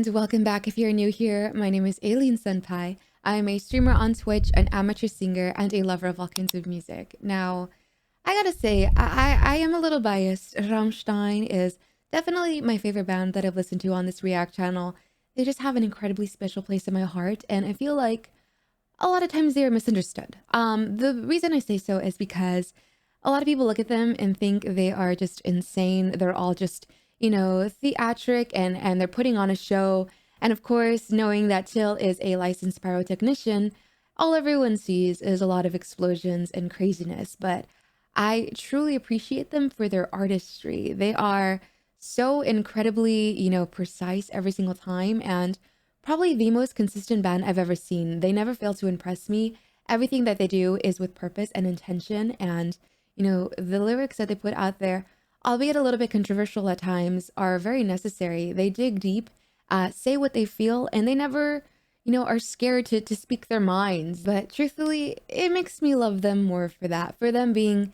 and welcome back if you're new here. My name is Aileen Senpai. I am a streamer on Twitch, an amateur singer, and a lover of all kinds of music. Now, I gotta say, I am a little biased. Rammstein is definitely my favorite band that I've listened to on this React channel. They just have an incredibly special place in my heart, and I feel like a lot of times they are misunderstood. The reason I say so is because a lot of people look at them and think they are just insane. They're all just, theatric and they're putting on a show. And of course, knowing that Till is a licensed pyrotechnician, all everyone sees is a lot of explosions and craziness. But I truly appreciate them for their artistry. They are so incredibly, precise every single time, and probably the most consistent band I've ever seen. They never fail to impress me. Everything that they do is with purpose and intention, and the lyrics that they put out there, albeit a little bit controversial at times, are very necessary. They dig deep, say what they feel, and they never, are scared to speak their minds. But truthfully, it makes me love them more for that, for them being,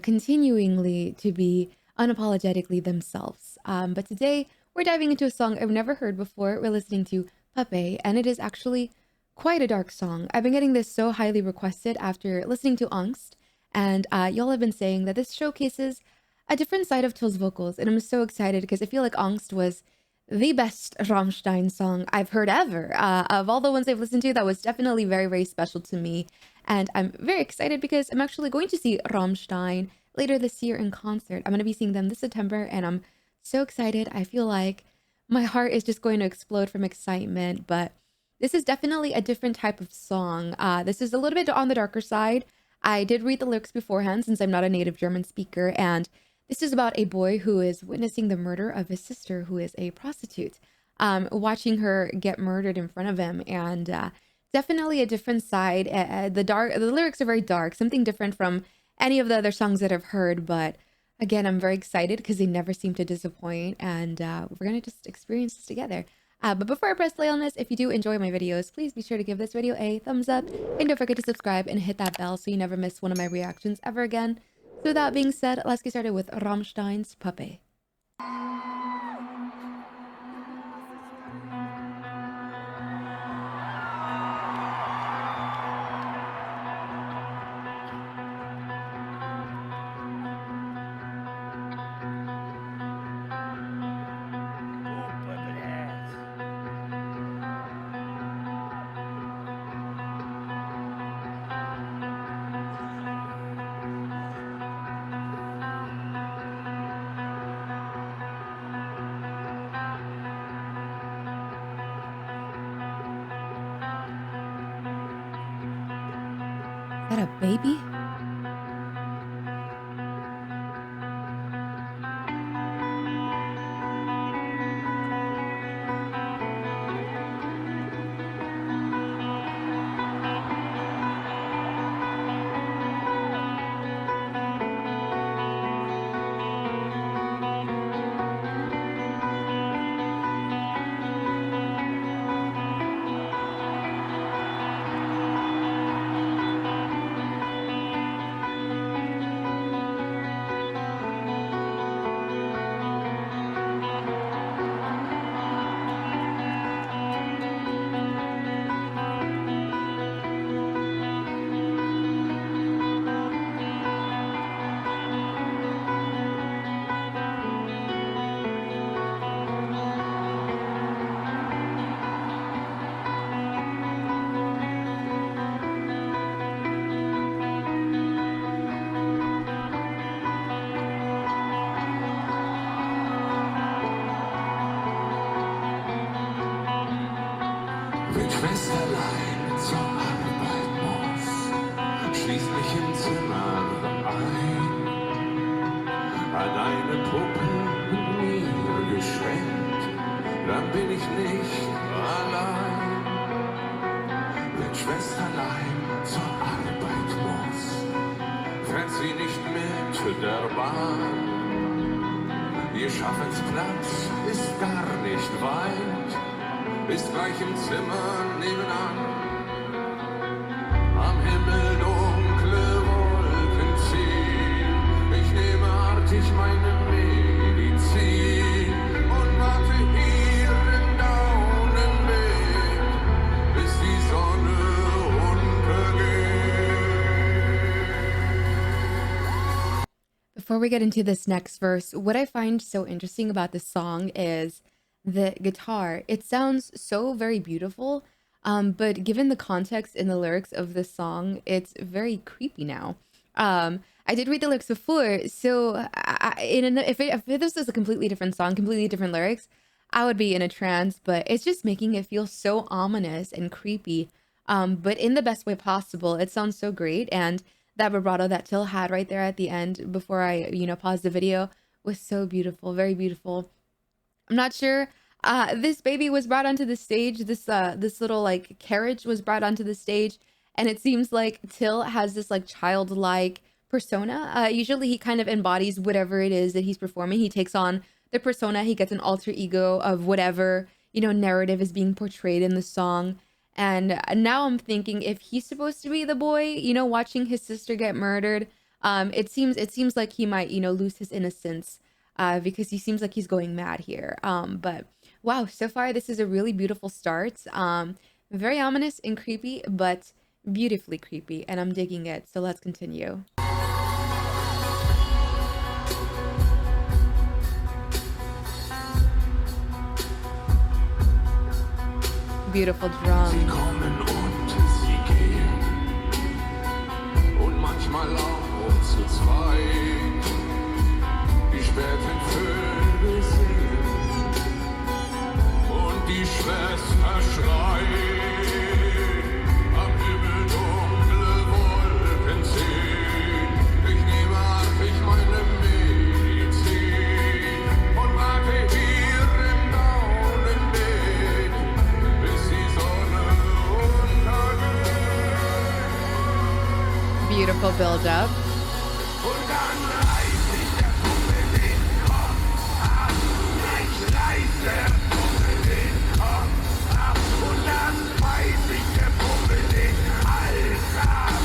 continuingly to be unapologetically themselves. But today, we're diving into a song I've never heard before. We're listening to Puppe, and it is actually quite a dark song. I've been getting this so highly requested after listening to Angst, and y'all have been saying that this showcases a different side of Till's vocals, and I'm so excited because I feel like Angst was the best Rammstein song I've heard ever. Of all the ones I've listened to, that was definitely very, very special to me, and I'm very excited because I'm actually going to see Rammstein later this year in concert. I'm going to be seeing them this September, and I'm so excited. I feel like my heart is just going to explode from excitement, but this is definitely a different type of song. This is a little bit on the darker side. I did read the lyrics beforehand since I'm not a native German speaker, and this is about a boy who is witnessing the murder of his sister, who is a prostitute, watching her get murdered in front of him, and definitely a different side. The lyrics are very dark, something different from any of the other songs that I've heard, but again, I'm very excited because they never seem to disappoint, and we're gonna just experience this together. But before I press play on this, if you do enjoy my videos, please be sure to give this video a thumbs up, and don't forget to subscribe and hit that bell so you never miss one of my reactions ever again. So with that being said, let's get started with Rammstein's Puppe. Is that a baby? Wenn Schwesterlein zur Arbeit muss, schließ mich im Zimmer ein. Hat eine Puppe mit mir geschenkt, dann bin ich nicht allein. Wenn Schwesterlein zur Arbeit muss, fährt sie nicht mit der Bahn. Ihr Schaffensplatz ist gar nicht weit, ist gleich im Zimmer nebenan. Am Himmel dunkle Wolken ziehen, ich nehme artig meine Medizin und warte hier in Dauer before we get into this next verse, what I find so interesting about this song is the guitar. It sounds so very beautiful, but given the context and the lyrics of this song, it's very creepy now. I did read the lyrics before, so if this was a completely different song, completely different lyrics, I would be in a trance. But it's just making it feel so ominous and creepy, but in the best way possible. It sounds so great, and that vibrato that Till had right there at the end before I, paused the video was so beautiful, very beautiful. I'm not sure. This baby was brought onto the stage. This little like carriage was brought onto the stage, and it seems like Till has this like childlike persona. Usually he kind of embodies whatever it is that he's performing. He takes on the persona. He gets an alter ego of whatever narrative is being portrayed in the song. And now I'm thinking if he's supposed to be the boy, watching his sister get murdered, it seems like he might lose his innocence, because he seems like he's going mad here. But wow, so far this is a really beautiful start. Very ominous and creepy, but beautifully creepy, and I'm digging it. So let's continue. Beautiful Sie drum. kommen und sie gehen und manchmal auch nur zu zweit. Die späten Vögel singen und die Schwester schreit. Am Himmel dunkle Wolken ziehen. Ich nehme artig meine Medizin und warte hier im Daunenbeet, bis die Sonne untergeht. Beautiful build up. Und dann reiß ich der Puppe den Kopf ab. Ich reiß der Puppe den Kopf ab. Und dann beiß ich der Puppe den Hals ab.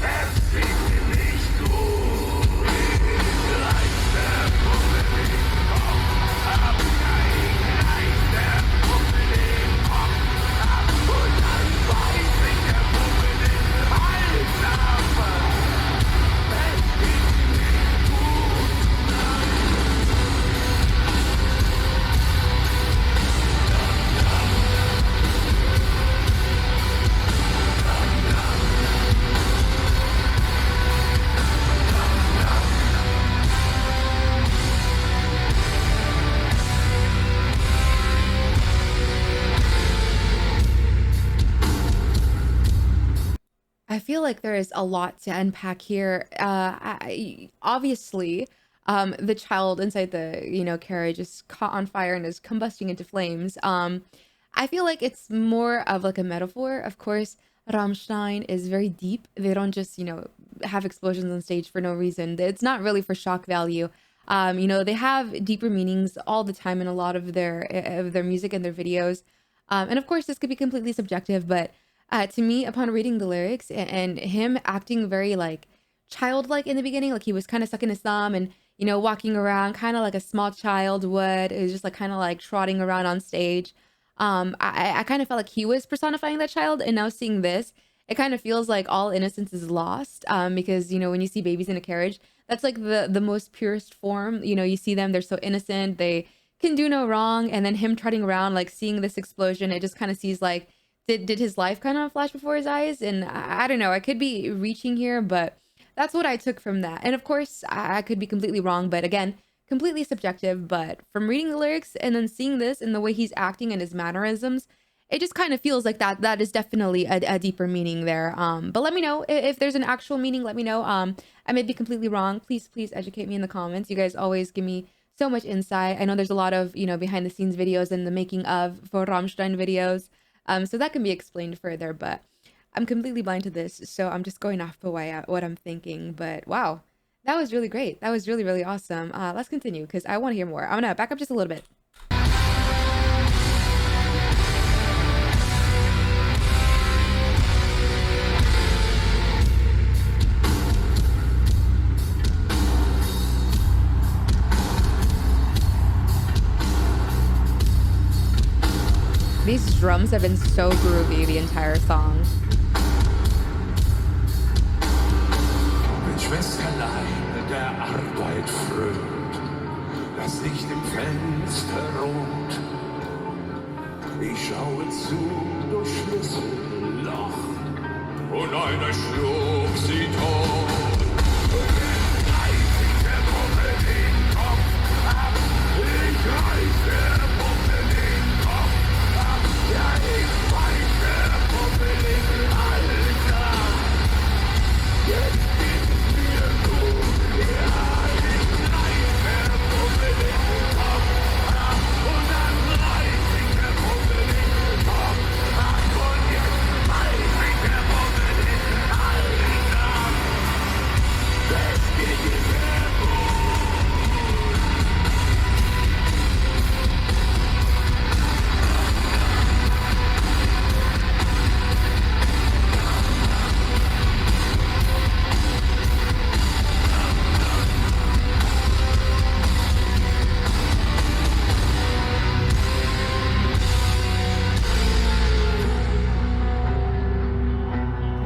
Es geht nicht gut. Ich reiß der Puppe den Kopf ab. Ich reiß der Puppe den Kopf ab. Und dann beiß ich der Puppe den Hals ab. Es geht nicht gut. I feel like there is a lot to unpack here. Obviously, the child inside the carriage is caught on fire and is combusting into flames. I feel like it's more of like a metaphor. Of course, Rammstein is very deep. They don't just have explosions on stage for no reason. It's not really for shock value. They have deeper meanings all the time in a lot of their music and their videos. And of course, this could be completely subjective, but to me, upon reading the lyrics and him acting very like childlike in the beginning, like he was kind of sucking his thumb and walking around kind of like a small child would. It was just like kind of like trotting around on stage. I kind of felt like he was personifying that child, and now seeing this, it kind of feels like all innocence is lost. Because when you see babies in a carriage, that's like the most purest form. You see them, they're so innocent, they can do no wrong, and then him trotting around, like seeing this explosion, it just kind of sees like did his life kind of flash before his eyes. And I don't know, I could be reaching here, but that's what I took from that. And of course, I could be completely wrong, but again, completely subjective. But from reading the lyrics and then seeing this and the way he's acting and his mannerisms, it just kind of feels like that is definitely a deeper meaning there. But let me know if there's an actual meaning. Let me know. I may be completely wrong. Please educate me in the comments. You guys always give me so much insight. I know there's a lot of behind the scenes videos and the making of for Rammstein videos. So that can be explained further, but I'm completely blind to this, so I'm just going off of what I'm thinking. But wow, that was really great. That was really, really awesome. Let's continue because I want to hear more. I'm gonna back up just a little bit. These drums have been so groovy the entire song. Wenn Schwesterlein der Arbeit frönt, das Licht im Fenster rot. Ich schaue zu durch Schlüsselloch und einer schlug sie tot. Und jetzt reiß ich der Puppe den Kopf ab. Ich reiß der Puppe den Kopf ab. Ja, ich reiß der Puppe den Hals ab. Jetzt geht's mir gut. Ja, ich reiß der Puppe den Kopf ab. Und dann reiß ich der Puppe den Kopf ab. Und jetzt reiß ich der Puppe den Hals ab. Jetzt geht es mir gut.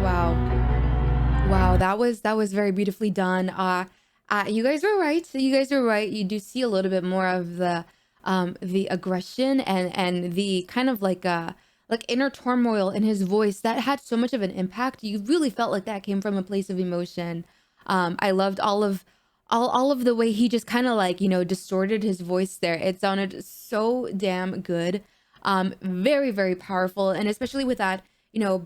Wow. Wow, that was very beautifully done. You guys were right. You guys were right. You do see a little bit more of the aggression and the kind of like inner turmoil in his voice that had so much of an impact. You really felt like that came from a place of emotion. I loved all of the way he just kind of like, distorted his voice there. It sounded so damn good. Very, very powerful. And especially with that,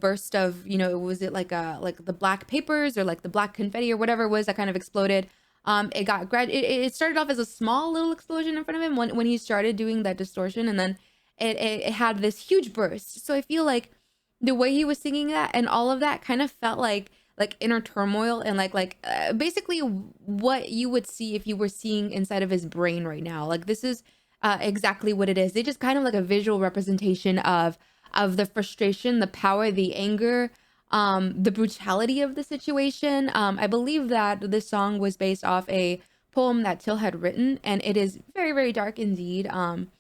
burst of, was it like the black papers or like the black confetti or whatever it was that kind of exploded. It started off as a small little explosion in front of him when he started doing that distortion, and then it had this huge burst. So I feel like the way he was singing that and all of that kind of felt like inner turmoil and basically what you would see if you were seeing inside of his brain right now. Like this is exactly what it is. They just kind of like a visual representation of the frustration, the power, the anger, the brutality of the situation. I believe that this song was based off a poem that Till had written, and it is very, very dark indeed. I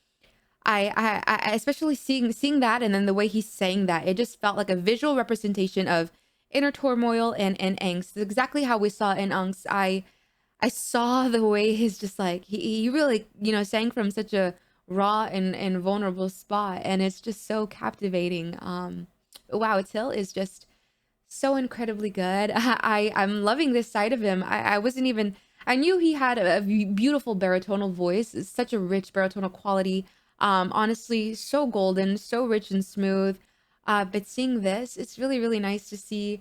especially seeing that, and then the way he sang that, it just felt like a visual representation of inner turmoil and angst. Exactly how we saw in Angst. I saw the way he's just like he really sang from such a raw and vulnerable spot, and it's just so captivating. Wow, Till is just so incredibly good. I'm loving this side of him. I wasn't even, I knew he had a beautiful baritonal voice. It's such a rich baritonal quality. Honestly, so golden, so rich and smooth. But seeing this, it's really, really nice to see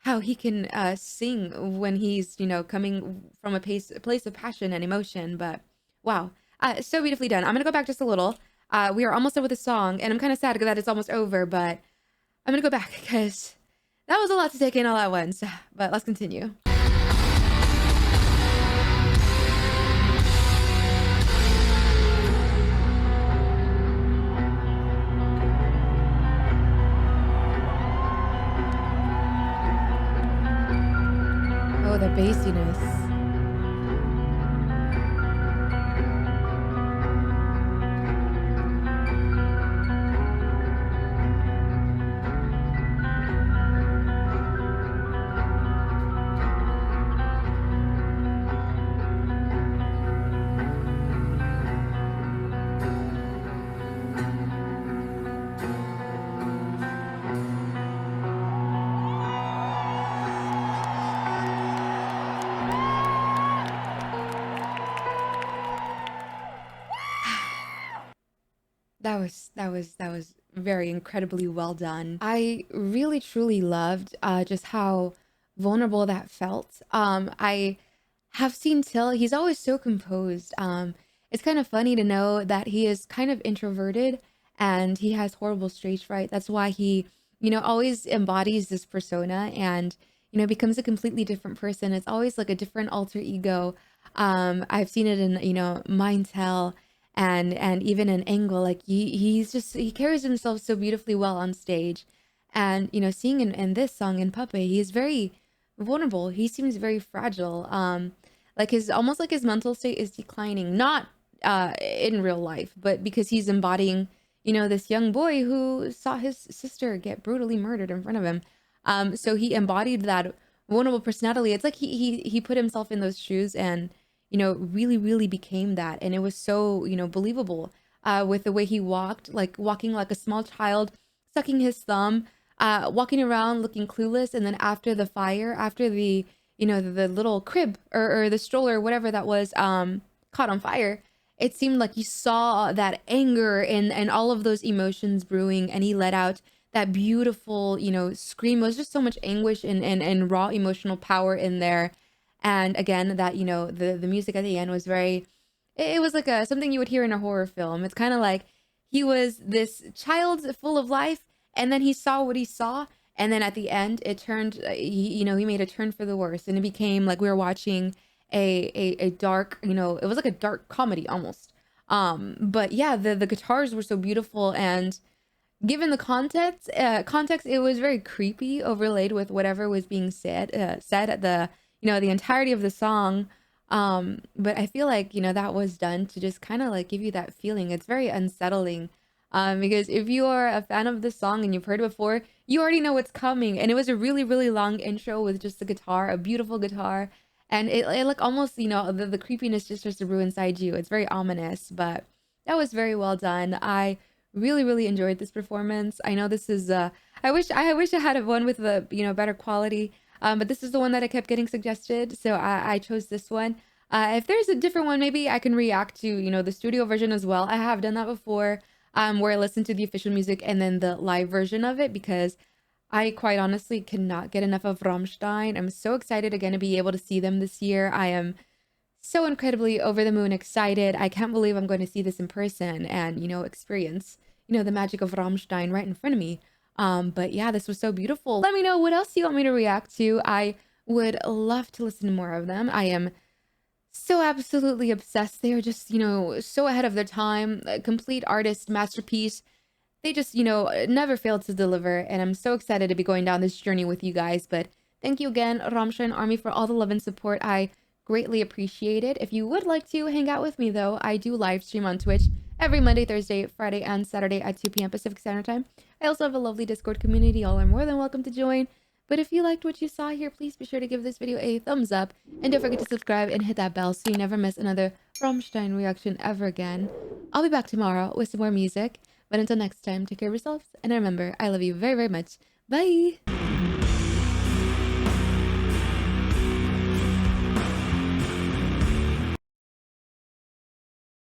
how he can sing when he's, coming from a place of passion and emotion. But wow, so beautifully done. I'm gonna go back just a little. We are almost done with the song, and I'm kind of sad that it's almost over, but I'm gonna go back because that was a lot to take in all at once. But let's continue. Oh, the bassiness. That was very incredibly well done. I really truly loved just how vulnerable that felt. I have seen Till, he's always so composed. It's kind of funny to know that he is kind of introverted and he has horrible stage fright. That's why he, always embodies this persona and, becomes a completely different person. It's always like a different alter ego. I've seen it in, Mind Tell and even in Angle. Like he carries himself so beautifully well on stage. And, seeing in this song in Puppe, he is very vulnerable. He seems very fragile. Like almost like his mental state is declining, not in real life, but because he's embodying, this young boy who saw his sister get brutally murdered in front of him. So he embodied that vulnerable personality. It's like he put himself in those shoes and, really, really became that. And it was so, believable, with the way he walked, like walking like a small child, sucking his thumb, walking around looking clueless. And then after the fire, after the, the little crib or the stroller, whatever that was, caught on fire, it seemed like you saw that anger and all of those emotions brewing, and he let out that beautiful, scream. It was just so much anguish and raw emotional power in there. And again, that, the music at the end was very, it was like a something you would hear in a horror film. It's kind of like he was this child full of life, and then he saw what he saw, and then at the end it turned, he made a turn for the worse, and it became like we were watching a dark, it was like a dark comedy almost. But yeah, the guitars were so beautiful, and given the context, it was very creepy, overlaid with whatever was being said at the, the entirety of the song. But I feel like, that was done to just kind of like give you that feeling. It's very unsettling, because if you are a fan of the song and you've heard it before, you already know what's coming. And it was a really, really long intro with just the guitar, a beautiful guitar, and it like almost, the creepiness just starts to brew inside you. It's very ominous, but that was very well done. I really, really enjoyed this performance. I know this is I wish I had one with the, better quality. But this is the one that I kept getting suggested, so I chose this one. If there's a different one, maybe I can react to, the studio version as well. I have done that before, where I listened to the official music and then the live version of it, because I quite honestly cannot get enough of Rammstein. I'm so excited again to be able to see them this year. I am so incredibly over the moon excited. I can't believe I'm going to see this in person and, experience, the magic of Rammstein right in front of me. But yeah, this was so beautiful. Let me know what else you want me to react to. I would love to listen to more of them. I am so absolutely obsessed. They are just, so ahead of their time. A complete artist masterpiece. They just, never failed to deliver. And I'm so excited to be going down this journey with you guys. But thank you again, Rammstein Army, for all the love and support. I greatly appreciate it. If you would like to hang out with me, though, I do live stream on Twitch every Monday, Thursday, Friday, and Saturday at 2 p.m. Pacific Standard Time. I also have a lovely Discord community. All are more than welcome to join. But if you liked what you saw here, please be sure to give this video a thumbs up. And don't forget to subscribe and hit that bell so you never miss another Rammstein reaction ever again. I'll be back tomorrow with some more music. But until next time, take care of yourselves. And remember, I love you very, very much. Bye!